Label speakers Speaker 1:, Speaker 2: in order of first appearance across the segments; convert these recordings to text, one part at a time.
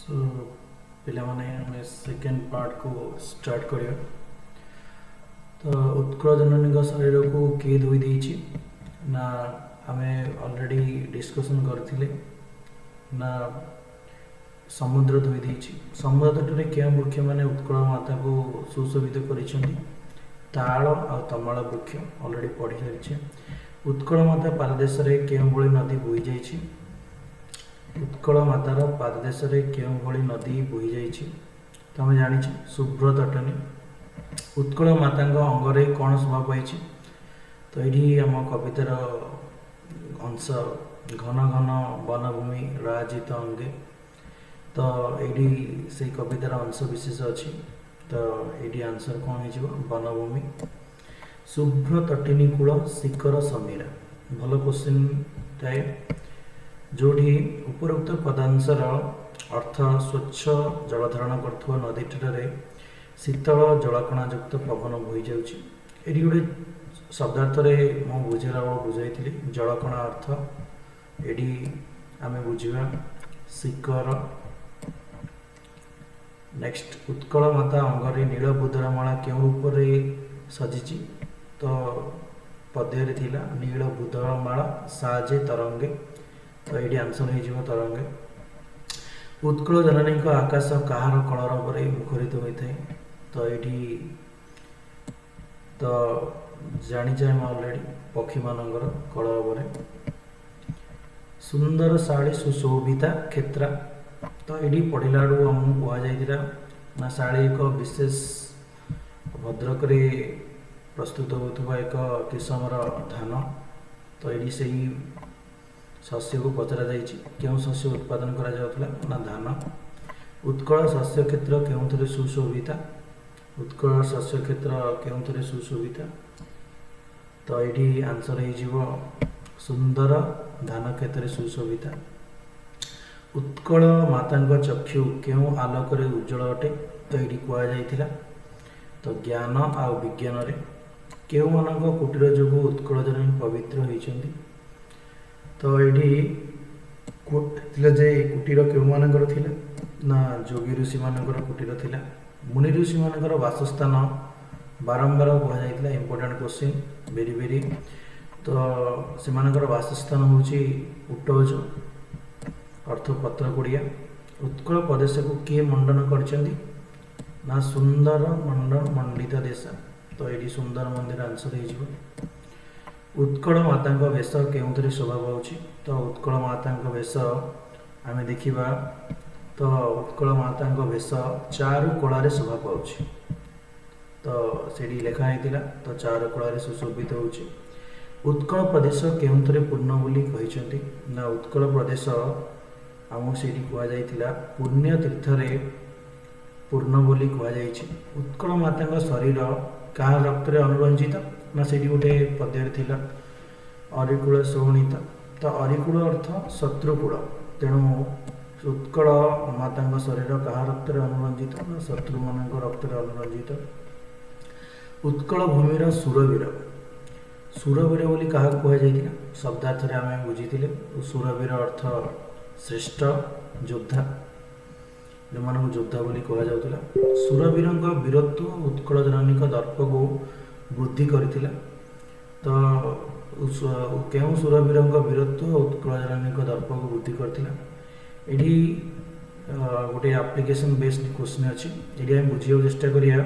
Speaker 1: सो पिलामाने आम second part को start करिया। तो उत्कल जननी शरीर को किए धोई देछि ना आमे ऑलरेडी डिस्कशन करथिले ना समुद्र धोई देछि। समुद्र तटरे क्या वृक्ष माने उत्कल माता को सुशोभित करिसेंती ताल आ तमाल वृक्ष ऑलरेडी पढ़ी सारिछे। उत्कल माता पारदेश रे केउ भली नदी बोही जाइछि। उत्कल मातार पाददेश रे केउ भली नदी बोही जाइछि तो आम जानी शुभ्र तटनी। उत्कल माता अंगरे कौन शोभा पाई तो ये आम कवितार अंश घन घन वनभूमि राजित अंगे। तो ये से कवितार अंश विशेष अच्छी तो ये आंसर कौन हो वनभूमि। शुभ्र तटिनी कूल शिखर समीरा भल क्वेश्चन टाए जोड़ी उपरोक्त पदांशर अर्थ स्वच्छ जल धारण कर नदीटे शीतल जलकणा युक्त पवन बोही जाऊँगी। ये गोटे शब्दार्थ मु बुझेला बुझाई जलकणा अर्थ ये आम बुझा शिखर। नेक्स्ट उत्कल माता अंगरे नील बुधरमाला क्यों रूप सजी तो पद्य थिला नील बुधरमाला साजे तरंगे तो ये आंसर हो तरंगे। उत्कल जननी आकाश कहार कलर पर मुखरित होता है तो ये तो जानी जाए ऑलरेडी पक्षी मानकर कलर पर। सुंदर शाड़ी सुशोभिता क्षेत्रा तो ये पढ़ला आमको कहुला ना शाड़ी एक विशेष भद्रक प्रस्तुत होता एक किसमर धान तो ये से शस्य को पचरा क्यों शस्य उत्पादन करा जाउथला ना धान। उत्कल शस्य क्षेत्र क्यों सुशोभिता उत्कल शस्य क्षेत्र क्यों सुशोभिता तो ये आंसर हो सुंदर धान क्षेत्र सुशोभिता। उत्कल माता चक्षु क्यों आलोक उज्जवल अटे तो ये कहुला तो ज्ञान आ विज्ञान रे केउ मानक कुटीर जो उत्कल जननी पवित्र होइछन्ति तो ये कुटीर क्यों मानकर थिला ना जोगी ऋषि मानकर कुटीर थिला। मुनि ऋषि मानकर वासस्थान बारंबार कहुला इंपोर्टेंट क्वेश्चन वेरी वेरी तो से मानकर वासस्थान होची उट्टोज अर्थ पत्र कुड़िया। उत्कल प्रदेश को किए मंडन करछन्ति ना सुंदर मंडन मंडित देश तो ये सुंदर मंदिर आंसर हो। उत्कल माता वेश क्यों शोभा पाँच तो उत्कल माता वेश आम देखा तो उत्कल माता वेश चारु कलार शोभा पाँच तो से लिखाई तो चारु कलार सुशोभित हो। उत्कल प्रदेश क्यों पूर्ण बोली कहते ना उत्कल प्रदेश आमको से कहुला पुण्य तीर्थरे पूर्ण बोली कहुई। उत्कल माता शरीर क्या रक्त अनुरंजित ना से गोटे पद्य थिला अरिकूल शोणित तो अरिकूल अर्थ शत्रुकूल तेणु उत्कल माता शरीर क्या रक्त अनुरंजित ना शत्रु मान रक्त अनुरंजित। उत्कल भूमिर सुरवीर सुरवीर बोली क्या कहुला शब्दार्थ आम बुझी सुरवीर अर्थ श्रेष्ठ योद्धा जो मान योद्धा बोली कहुला। सुरवीर वीरत्व उत्कल जननी दर्प को वृद्धि करथिला तो क्यों सुरवीर वीरत्व उत्कल जननी दर्प को वृद्धि करथिला। ये गोटे एप्लिकेशन बेस्ड क्वेश्चन अच्छी ये आम बुझे चेष्टा करिया।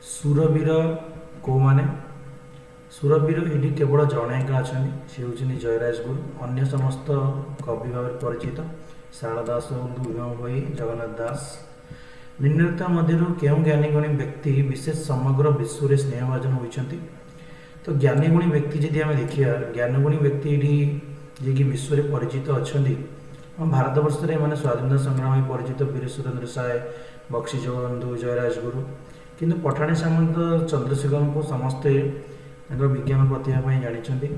Speaker 1: सुरवीर को माने सुरवीर ये केवल जड़े एका अच्छा सी हूँ जयराज गुरु अन्य समस्त कवि भाव परिचित शारदा दास भीम भई जगन्नाथ दास। निम्नलिखित मध्य क्यों ज्ञानी गुणी व्यक्ति विशेष समग्र विश्व में स्नेहभाजन होती तो ज्ञानी गुणी व्यक्ति जदि आम देखिए ज्ञानी गुणी व्यक्ति ये कि विश्व में परिचित अच्छा हम भारत वर्ष में स्वाधीनता संग्राम में परिचित वीर सुरेंद्र साय बक्सी जगबंधु जयराज गुरु किंतु पठाणी सामंत चंद्रशेखर को समस्ते विज्ञान प्रतिभा जानी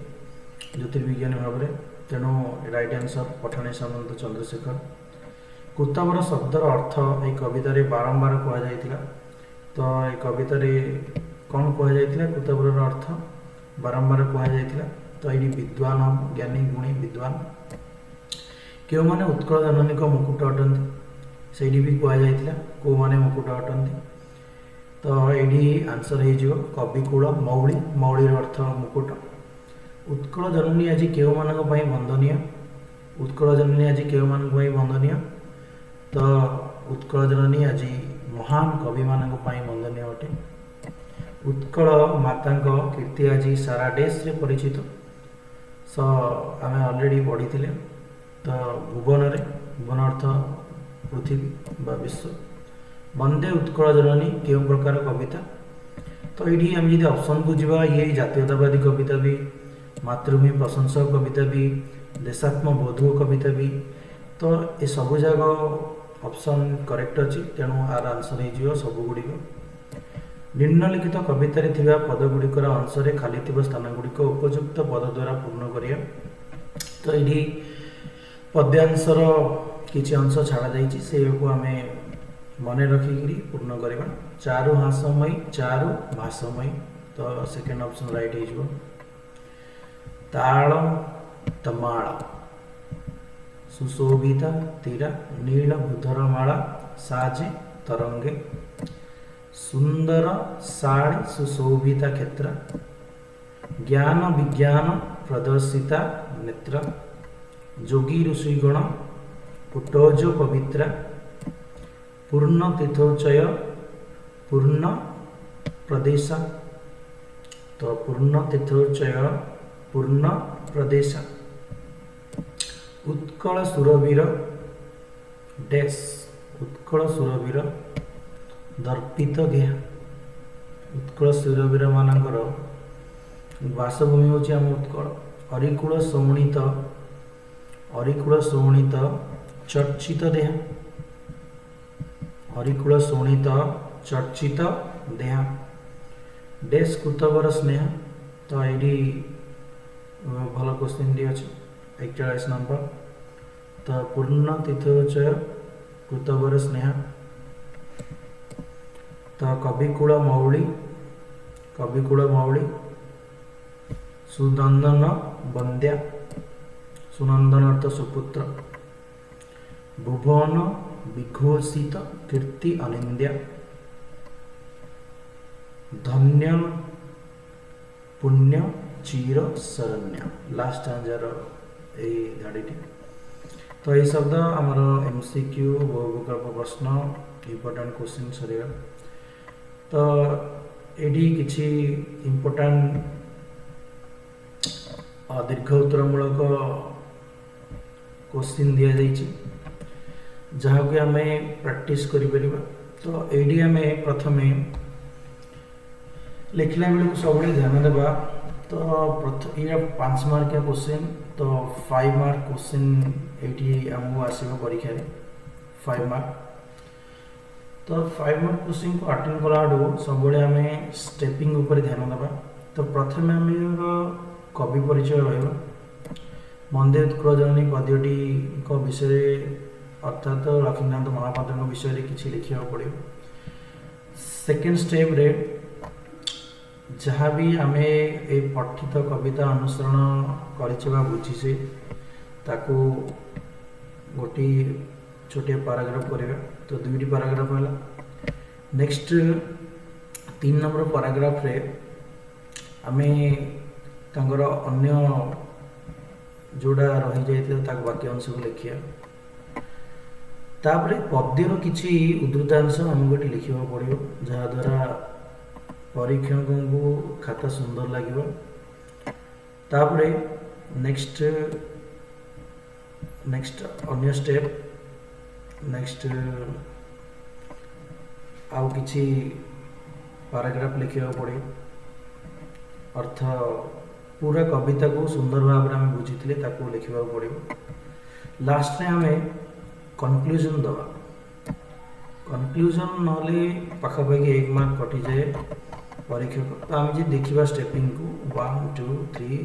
Speaker 1: ज्योतिर्विज्ञानी भाव में तेणु राइट आंसर पठाणी सामंत चंद्रशेखर। कुताबर शब्दर अर्थ ये कविता बारंबार कहुला तो ये कविता कौन कहुला कुताबर अर्थ बारंबार कहुला तो ये विद्वान ज्ञानी गुणी विद्वान। क्यों माने उत्कल जननी मुकुट अटंती ସେଇଠି ବି କୁହାଯାଇଥିଲା କେଉଁମାନେ ମୁକୁଟ ଅଟନ୍ତି। ତ ଏଇଠି ଆନ୍ସର ହେଇଯିବ କବିକୁଳ ମୌଳି। ମୌଳିର ଅର୍ଥ ମୁକୁଟ। ଉତ୍କଳ ଜନନୀ ଆଜି କେଉଁମାନଙ୍କ ପାଇଁ ବନ୍ଦନୀୟ? ଉତ୍କଳ ଜନନୀ ଆଜି କେଉଁମାନଙ୍କ ପାଇଁ ବନ୍ଦନୀୟ? ତ ଉତ୍କଳ ଜନନୀ ଆଜି ମହାନ କବିମାନଙ୍କ ପାଇଁ ବନ୍ଦନୀୟ ଅଟେ। ଉତ୍କଳ ମାତାଙ୍କ କୀର୍ତ୍ତି ଆଜି ସାରା ଦେଶରେ ପରିଚିତ। ଆମେ ଅଲରେଡ଼ି ପଢ଼ିଥିଲେ। ତ ଭୁବନରେ, ଭୁବନ ଅର୍ଥ ପୃଥିବୀ ବା ବିଶ୍ୱ। ବନ୍ଦେ ଉତ୍କଳ ଜନନୀ କେଉଁ ପ୍ରକାର କବିତା? ତ ଏଇଠି ଆମେ ଯଦି ଅପସନ୍କୁ ଯିବା, ଇଏ ଜାତୀୟତାବାଦୀ କବିତା ବି, ମାତୃଭୂମି ପ୍ରଶଂସକ କବିତା ବି, ଦେଶାତ୍ମବୋଧକ କବିତା ବି। ତ ଏସବୁ ଯାକ ଅପସନ୍ କରେକ୍ଟ ଅଛି, ତେଣୁ ଆର ଆନ୍ସର ହେଇଯିବ ସବୁଗୁଡ଼ିକ। ନିମ୍ନଲିଖିତ କବିତାରେ ଥିବା ପଦଗୁଡ଼ିକର ଅଂଶରେ ଖାଲି ଥିବା ସ୍ଥାନଗୁଡ଼ିକ ଉପଯୁକ୍ତ ପଦ ଦ୍ୱାରା ପୂର୍ଣ୍ଣ କରିବା। ତ ଏଇଠି ପଦ୍ୟାଂଶର କିଛି ଅଂଶ ଛଡ଼ାଯାଇଛି, ସେଇକୁ ଆମେ ମନେ ରଖିକିରି ପୂର୍ଣ୍ଣ କରିବା। ଚାରୁ ହାସମୟୀ, ଚାରୁ ଭାସମୟୀ। ତ ସେକେଣ୍ଡ ଅପସନ୍ ରାଇଟ୍ ହେଇଯିବ। ତାଳ ତମାଳ, ସୁଶୋଭିତା ତୀରା, ନୀଳ ବୁଧର ମାଳା, ସାଜେ ତରଙ୍ଗେ, ସୁନ୍ଦର ଶାଳୀ ସୁଶୋଭିତା କ୍ଷେତ୍ର, ଜ୍ଞାନ ବିଜ୍ଞାନ ପ୍ରଦର୍ଶିତା ନେତ୍ର, ଯୋଗୀ ଋଷିଗଣ କୁଟୋଜ ପବିତ୍ରା, ପୂର୍ଣ୍ଣ ତୀର୍ଥୋଚୟ ପୂର୍ଣ୍ଣ ପ୍ରଦେଶ। ତ ପୂର୍ଣ୍ଣ ତୀର୍ଥୋଚୟ ପୂର୍ଣ୍ଣ ପ୍ରଦେଶ। ଉତ୍କଳ ସୁରବୀର ଡେସ୍, ଉତ୍କଳ ସୁରବୀର ଦର୍ପିତ ଗେହା। ଉତ୍କଳ ସୁରବୀର ମାନଙ୍କର ବାସଭୂମି ହେଉଛି ଆମ ଉତ୍କଳ। ଅରିକୁଳ ଶୋଣିତ, ଅରିକୁଳ ଶୋଣିତ ଚର୍ଚ୍ଚିତ ଦେହା। ଅରିକୁଳ ଶୋଣିତ ଚର୍ଚ୍ଚିତ ଦେହା। ଡେସ୍ କୃତବର ସ୍ନେହ। ତ ଏଇଠି ଭଲ କ୍ୱେଶ୍ଚିନ୍ଟି ଅଛି, 41 ନମ୍ବର। ତ ପୂର୍ଣ୍ଣ ତୀର୍ଥୋଚୟ କୃତବର ସ୍ନେହ। ତ କବିକୁଳ ମୌଳି, କବିକୁଳ ମୌଳି ସୁନନ୍ଦନ ବନ୍ଦ୍ୟା। ସୁନନ୍ଦନ ଅର୍ଥ ସୁପୁତ୍ର। ଭୁବନ ବିଘୋଷିତ କୀର୍ତ୍ତି ଅନିନ୍ଦ୍ୟା। ଧନ୍ୟ ପୁଣ୍ୟ ଚିର ଶରଣ୍ୟ। ଲାଷ୍ଟ ଆନ୍ସର ଏଇ ଧାଡ଼ିଟି। ତ এই ଶବ୍ଦ ଆମର MCQ ବହୁବିକଳ୍ପ ପ୍ରଶ୍ନ, ଇମ୍ପୋର୍ଟାଣ୍ଟ କ୍ୱେଶ୍ଚିନ୍ ସରିଗଲା। ତ ଏଇଠି କିଛି ଇମ୍ପୋର୍ଟାଣ୍ଟ ଦୀର୍ଘ ଉତ୍ତରମୂଳକ क्वेश्चन दिया जाइए जहाँ कि आम प्रैक्टिस करिपर। तो ये आम प्रथम लिखला बेलू सब ध्यान देवा। तो ये 5 मार्किया क्वेश्चन, तो 5 मार्क क्वेश्चन ये आमको आसो परीक्षा 5 मार्क। तो 5 मार्क क्वेश्चन को अटेंड कला सब आम स्टेपिंग उपर ध्यान देवा। तो प्रथम आम कवि परिचय रहा। वंदे उत्कल जननी पद्यटी विषय अर्थात लक्ष्मीकांत महापात्र विषय किसी लिखा पड़ो। सेकेंड स्टेप रे जहाँ भी आम ए पठित कविता अनुसरण करे बुझीसे ताकू गोटे छोटे पैराग्राफ करवा। तो 2टी पैराग्राफ है। नेक्स्ट 3 नंबर पैराग्राफ रे आम तांकर अन्य जोड़ा रही जाता वाक्यांश को लिखा। तापर पद्यर किसी उद्धृतांश आमको ये लिखा पड़ो जहाद्वारा परीक्षक को खाता सुंदर लगे। तापर नेक्स्ट अन्य स्टेप नेक्स्ट आउ किसी पैराग्राफ लिखा पड़ो। अर्थ पूरा कविता को सुंदर भाव में आम बुझी लिखा पड़ो। लास्ट में आम कनक्लूजन दवा। कनक्लूजन ना पाखापाखि 1 मार्क कटि जाए परीक्षक। तो आम जी देखा स्टेपिंग को 1 2 3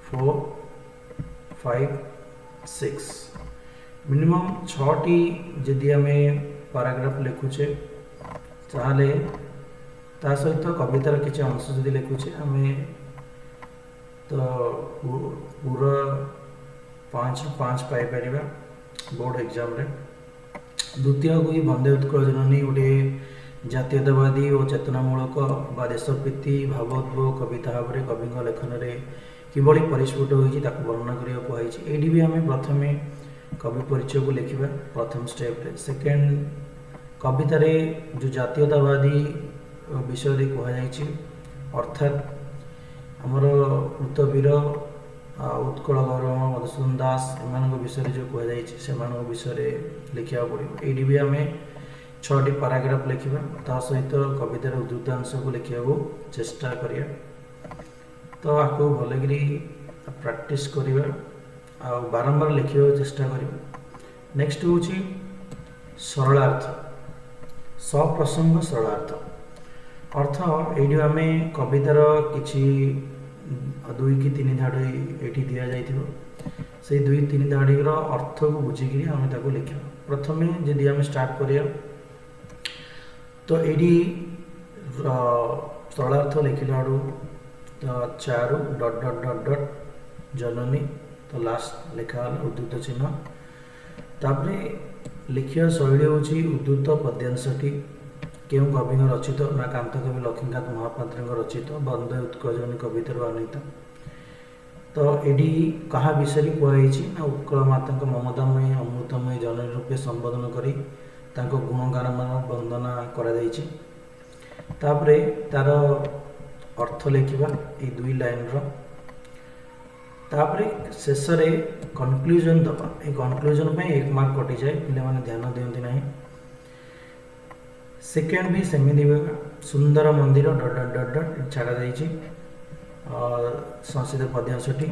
Speaker 1: 4 5 6 मिनिमम 6टी जदि आम पैराग्राफ लिखुचे ताहले ता सहित कवितार किसी अंश जदि लिखुचे आम तो पूरा 5 पाई बोर्ड एग्जाम रे। द्वितीय कोई वंदे उत्कल जननी गोटे जातीयतावादी और चेतनामूलक बा देशप्रीति भावोद्भव कविता भाव में कवि लेखन में किभली परिस्फुट होती वर्णना करने कहुई। ये भी आम प्रथम कवि परिचय को लिखा प्रथम स्टेप। सेकेंड कवितार जो जातीयतावादी विषय कहुई अर्थात आमर कृतवीर उत्कल गौरव मधुसूदन दास एम विषय जो कहुई विषय लिखा पड़ो। ये भी आम 6टी पाराग्राफ लिखा ता सहित कवितार उद्धृतांश को लिखा चेष्टा करिया। तो आपको भलकि प्रैक्टिस करवा आ बारंबार लिखा चेष्टा करवा। नेक्स्ट हूँ सरलार्थ सप्रसंग सरलार्थ अर्थ ये आम कवितार किसी 2 कि 3 धाड़ी ये दि जाइए से 2-3 धाड़ीर अर्थ को बुझिकी आम ताको लिखा। प्रथमे जदि आम स्टार्ट करिया तो ये सरलार्थ लिखला चारु डट डट डट डट जननी तो लास्ट लिखा उद्धृत चिन्ह। तापरे लिखिया शैली हूँ उद्धृत पद्यांशटी केउं कवि रचित ना कांतकवि लक्ष्मीकांत महापात्र रचित वंदे उत्कल कवितार वर्णित। तो ये क्या विषय कहुई ना उत्कल माता ममतामयी अमृतमयी जननी रूपे संबोधन करी तांको गुणगान वंदना कराଯାଇଛି। तापरे तार अर्थ लिखा ये 2 लाइन तापरे शेष कनक्लूजन दबा। ये कनक्लूजन पे 1 मार्क कटि जाए पे ध्यान दियंती नहीं। सेकेंड भी सेमिति सुंदर मंदिर डट डट डट डट छाड़ा जाइए संस्कृत पद्यांशटी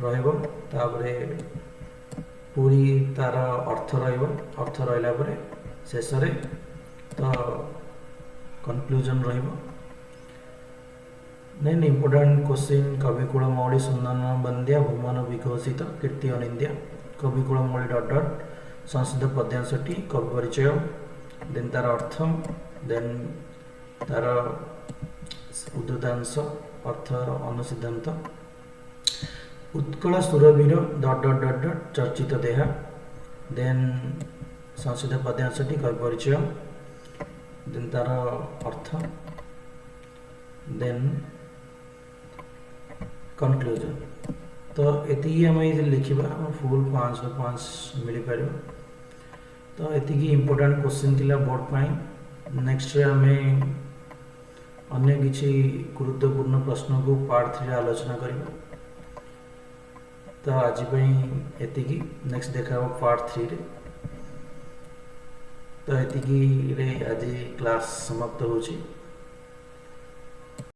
Speaker 1: रही पूरी तार अर्थ अर्थ रहा शेष तो कनक्लूजन देन इम्पोर्टाट क्वेश्चन कविकुल मौली सुंदर बंद्या भूमन विघोषित कीर्ति अनिंद्या कविकुल मौली डट डट संस्कृत पद्यांशटी कवि परिचय देन तार अर्थ देन तार उद्धृतांश अर्थ अनुसिद्धांत उत्कल सुरवीर डट डट डट डट चर्चित देहा देन संस्कृत पद्यांशटी कवि परिचय देन तार अर्थ देन कनक्लूजन। तो ये आम लिखा फुल 5/5 मिल पार। तो ये इम्पोर्टाट क्वेश्चन थिला बोर्ड पाई। नेक्स्ट आम अन्य किसी गुरुत्वपूर्ण प्रश्न को पार्ट 3 आलोचना करिबा। तो आज ये नेक्स्ट देखा पार्ट 3 रे। तो ये आज क्लास समाप्त होची।